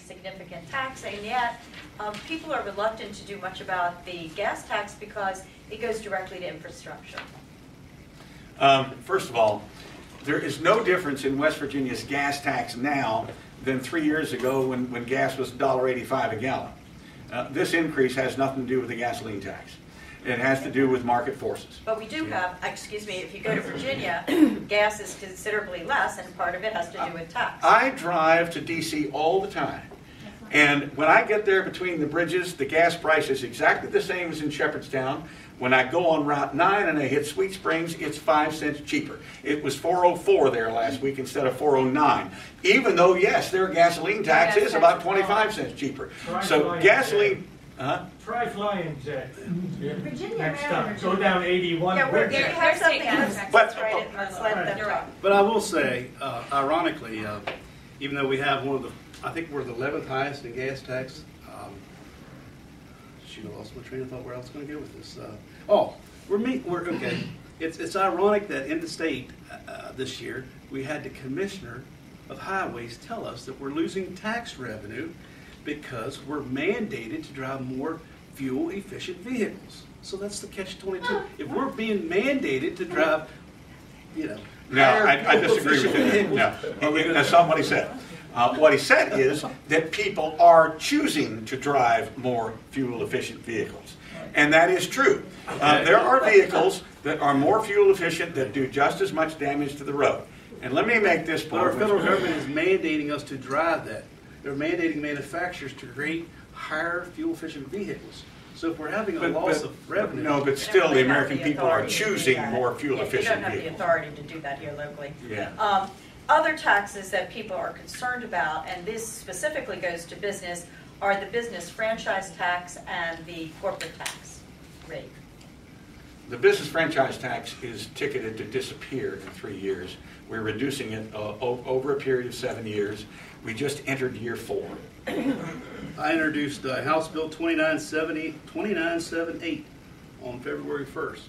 significant tax, and yet people are reluctant to do much about the gas tax because it goes directly to infrastructure. First of all, there is no difference in West Virginia's gas tax now than 3 years ago when gas was $1.85 a gallon. This increase has nothing to do with the gasoline tax. It has to do with market forces. But we do have, excuse me, if you go to Virginia, gas is considerably less, and part of it has to do with tax. I drive to D.C. all the time. And when I get there between the bridges, the gas price is exactly the same as in Shepherdstown. When I go on Route 9 and I hit Sweet Springs, it's 5 cents cheaper. It was $4.04 there last week instead of $4.09. Even though, yes, their gasoline tax is about 25 cents cheaper. So gasoline... Try flying jet. Virginia, Next Maryland, stop. Go down 81. Yeah, we have something. Let's write it. Let's let them talk. But I will say, ironically, even though we have one of the, I think we're the 11th highest in gas tax. Shoot, I lost my train of thought where I was going to go with this. We're okay. It's ironic that in the state this year we had the commissioner of highways tell us that we're losing tax revenue because we're mandated to drive more fuel-efficient vehicles. So that's the catch-22. If we're being mandated to drive, No, I disagree with him. No, that's not what he said. What he said is that people are choosing to drive more fuel-efficient vehicles. And that is true. There are vehicles that are more fuel-efficient that do just as much damage to the road. And let me make this point. But our federal government is mandating us to drive that. They're mandating manufacturers to create higher fuel-efficient vehicles. So if we're having a loss of revenue... No, but still the American people are choosing more fuel-efficient vehicles. You don't have the authority to do that here locally. Yeah. Other taxes that people are concerned about, and this specifically goes to business, are the business franchise tax and the corporate tax rate. The business franchise tax is ticketed to disappear in 3 years. We're reducing it over a period of 7 years. We just entered year 4. I introduced House Bill 2978 on February 1st,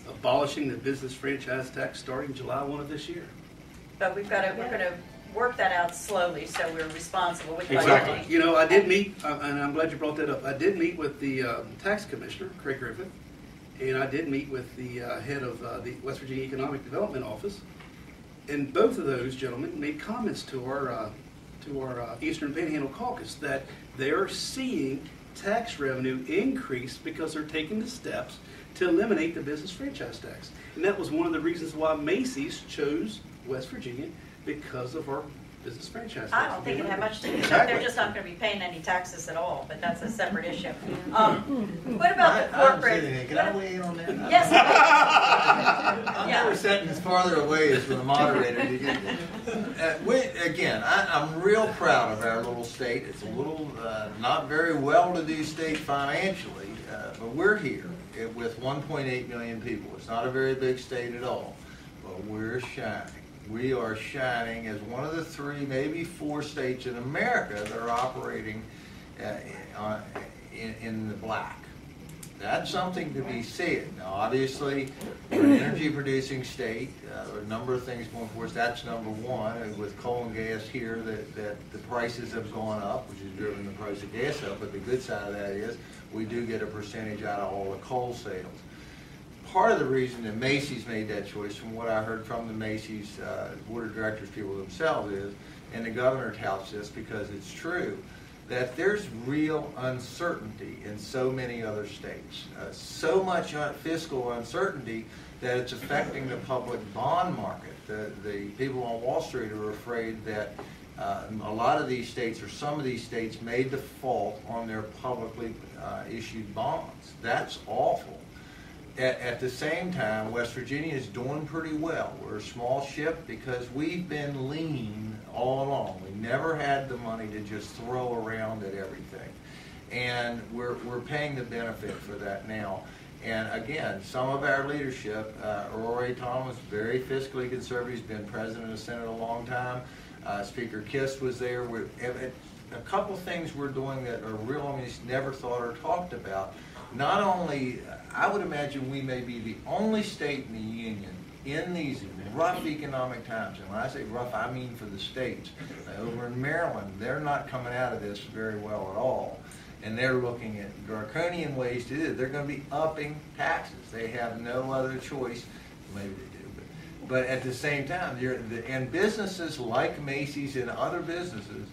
abolishing the business franchise tax starting July 1 of this year. But we're going to work that out slowly, so we're responsible with Exactly. budgeting. I did meet, and I'm glad you brought that up. I did meet with the tax commissioner, Craig Griffith, and I did meet with the head of the West Virginia Economic Development Office, and both of those gentlemen made comments to our Eastern Panhandle Caucus that they're seeing tax revenue increase because they're taking the steps to eliminate the business franchise tax. And that was one of the reasons why Macy's chose West Virginia, because of our business franchise tax. I don't think it had much to do with that. They're just not going to be paying any taxes at all, but that's a separate issue. What about the corporate? Can I weigh in on that? Yes. I'm never sitting as farther away as the moderator. Again, I'm real proud of our little state. It's a little not very well-to-do state financially, but we're here with 1.8 million people. It's not a very big state at all, but we're shining. We are shining as one of the 3, maybe 4 states in America that are operating in the black. That's something to be said. Now, obviously, we're an energy-producing state. There are a number of things going for us. That's number 1. And with coal and gas here, that the prices have gone up, which has driven the price of gas up. But the good side of that is we do get a percentage out of all the coal sales. Part of the reason that Macy's made that choice, from what I heard from the Macy's board of directors people themselves, is, and the governor touts this because it's true, that there's real uncertainty in so many other states. So much fiscal uncertainty that it's affecting the public bond market. The people on Wall Street are afraid that a lot of these states, or some of these states, may default on their publicly issued bonds. That's awful. At the same time, West Virginia is doing pretty well. We're a small ship because we've been lean all along. We never had the money to just throw around at everything. And we're paying the benefit for that now. And again, some of our leadership, Rory Thomas, very fiscally conservative, he's been president of the Senate a long time. Speaker Kiss was there. A couple things we're doing that are real, I mean, never thought or talked about. Not only, I would imagine we may be the only state in the union in these rough economic times. And when I say rough, I mean for the states. Over in Maryland, they're not coming out of this very well at all. And they're looking at draconian ways to do it. They're going to be upping taxes. They have no other choice. Maybe they do, but at the same time, and businesses like Macy's and other businesses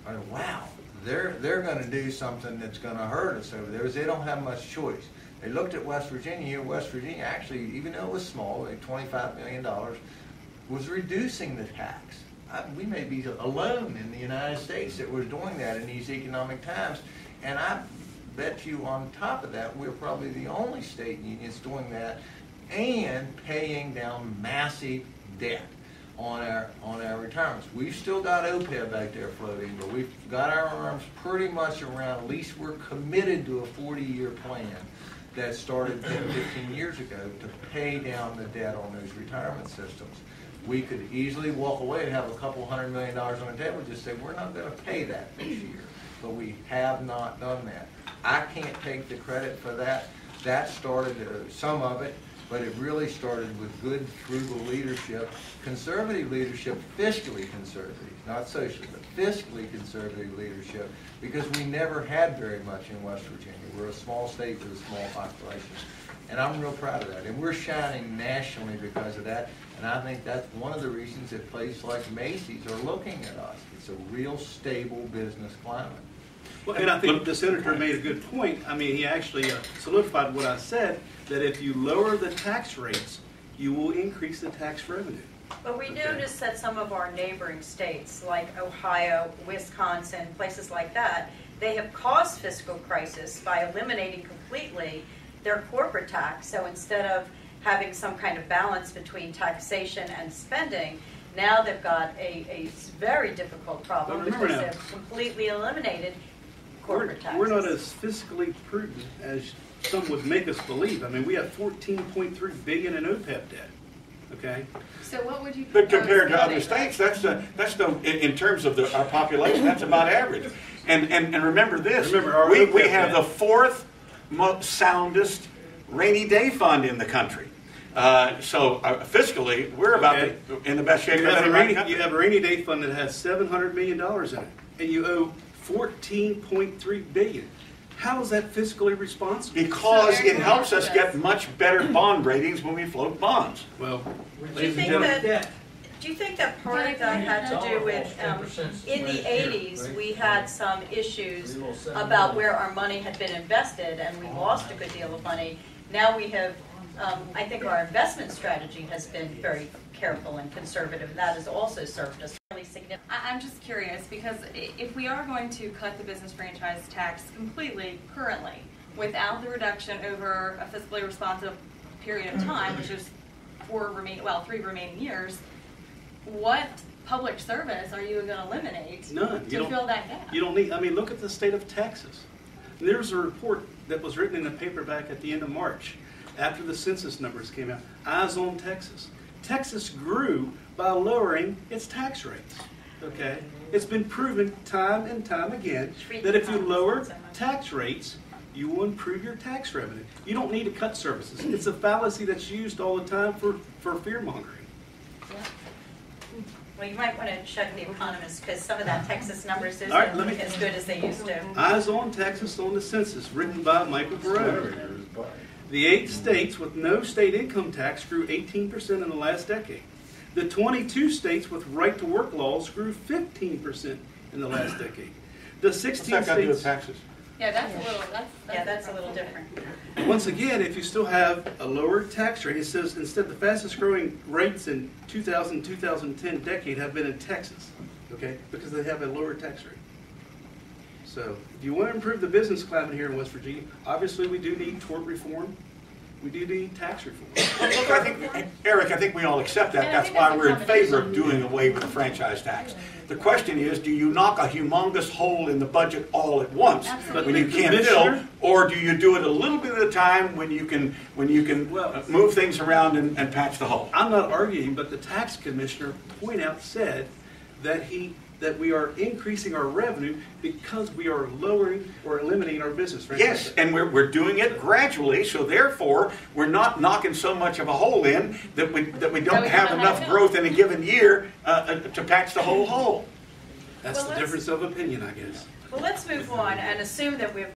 are, wow, they're going to do something that's going to hurt us over there because they don't have much choice. They looked at West Virginia. Here, West Virginia actually, even though it was small, like $25 million, was reducing the tax. We may be alone in the United States that was doing that in these economic times. And I bet you on top of that, we're probably the only state unions doing that and paying down massive debt on our retirements. We've still got OPEB back there floating, but we've got our arms pretty much around, at least we're committed to a 40-year plan that started 10, 15 years ago to pay down the debt on those retirement systems. We could easily walk away and have a couple $100 million on the table and just say, we're not going to pay that this year. But we have not done that. I can't take the credit for that. That started, some of it, but it really started with good, frugal leadership, conservative leadership, fiscally conservative, not socially, but fiscally conservative leadership, because we never had very much in West Virginia. We're a small state with a small population. And I'm real proud of that. And we're shining nationally because of that. And I think that's one of the reasons that places like Macy's are looking at us. It's a real stable business climate. Well, and I think the senator made a good point. I mean, he actually solidified what I said, that if you lower the tax rates, you will increase the tax revenue. But we noticed that some of our neighboring states, like Ohio, Wisconsin, places like that, they have caused fiscal crisis by eliminating completely their corporate tax. So instead of having some kind of balance between taxation and spending, now they've got a very difficult problem because they've completely eliminated corporate taxes. We're not as fiscally prudent as some would make us believe. I mean, we have $14.3 billion in OPEB debt. Okay. So what would you? But compared to other states, that's in terms of our population, that's about average. And remember this: we have the fourth most soundest rainy day fund in the country. So fiscally, we're about in the best shape. You have a rainy day fund that has $700 million in it, and you owe $14.3 billion. How is that fiscally responsible? Because it helps us get much better bond ratings when we float bonds. Well, do you think that part of that had to do with, in the 80s, we had some issues about where our money had been invested, and we lost a good deal of money. Now we have, I think our investment strategy has been very careful and conservative, and that has also served us really significantly. I'm just curious, because if we are going to cut the business franchise tax completely currently, without the reduction over a fiscally responsive period of time, which is 3 remaining years, what public service are you going to eliminate to fill that gap? You don't need, I mean, look at the state of Texas. There's a report that was written in the paper back at the end of March, after the census numbers came out, Eyes on Texas. Texas grew by lowering its tax rates. Okay? It's been proven time and time again that if you lower tax rates, you will improve your tax revenue. You don't need to cut services. It's a fallacy that's used all the time for fear-mongering. Yeah. Well, you might want to check the Economist, because some of that Texas numbers isn't as good as they used to. Eyes on Texas on the census, written by Michael Barone. The 8 states with no state income tax grew 18% in the last decade. The 22 states with right-to-work laws grew 15% in the last decade. The 16 What's that got to do with states. taxes? Yeah, that's a little different. Once again, if you still have a lower tax rate, it says instead the fastest growing rates in 2000-2010 decade have been in Texas, okay, because they have a lower tax rate. So if you want to improve the business climate here in West Virginia, obviously we do need tort reform. We do need tax reform. Look, Eric, I think we all accept that. That's why we're in favor of doing away with the franchise tax. The question is, do you knock a humongous hole in the budget all at once when you can't fill, or do you do it a little bit at a time when you can move things around and patch the hole? I'm not arguing, but the tax commissioner said that he that we are increasing our revenue because we are lowering or eliminating our business franchise Yes, tax. and we're doing it gradually, so therefore, we're not knocking so much of a hole in that we don't have enough growth in a given year to patch the whole hole. That's Well, the difference of opinion, I guess. Well, let's move on and assume that we've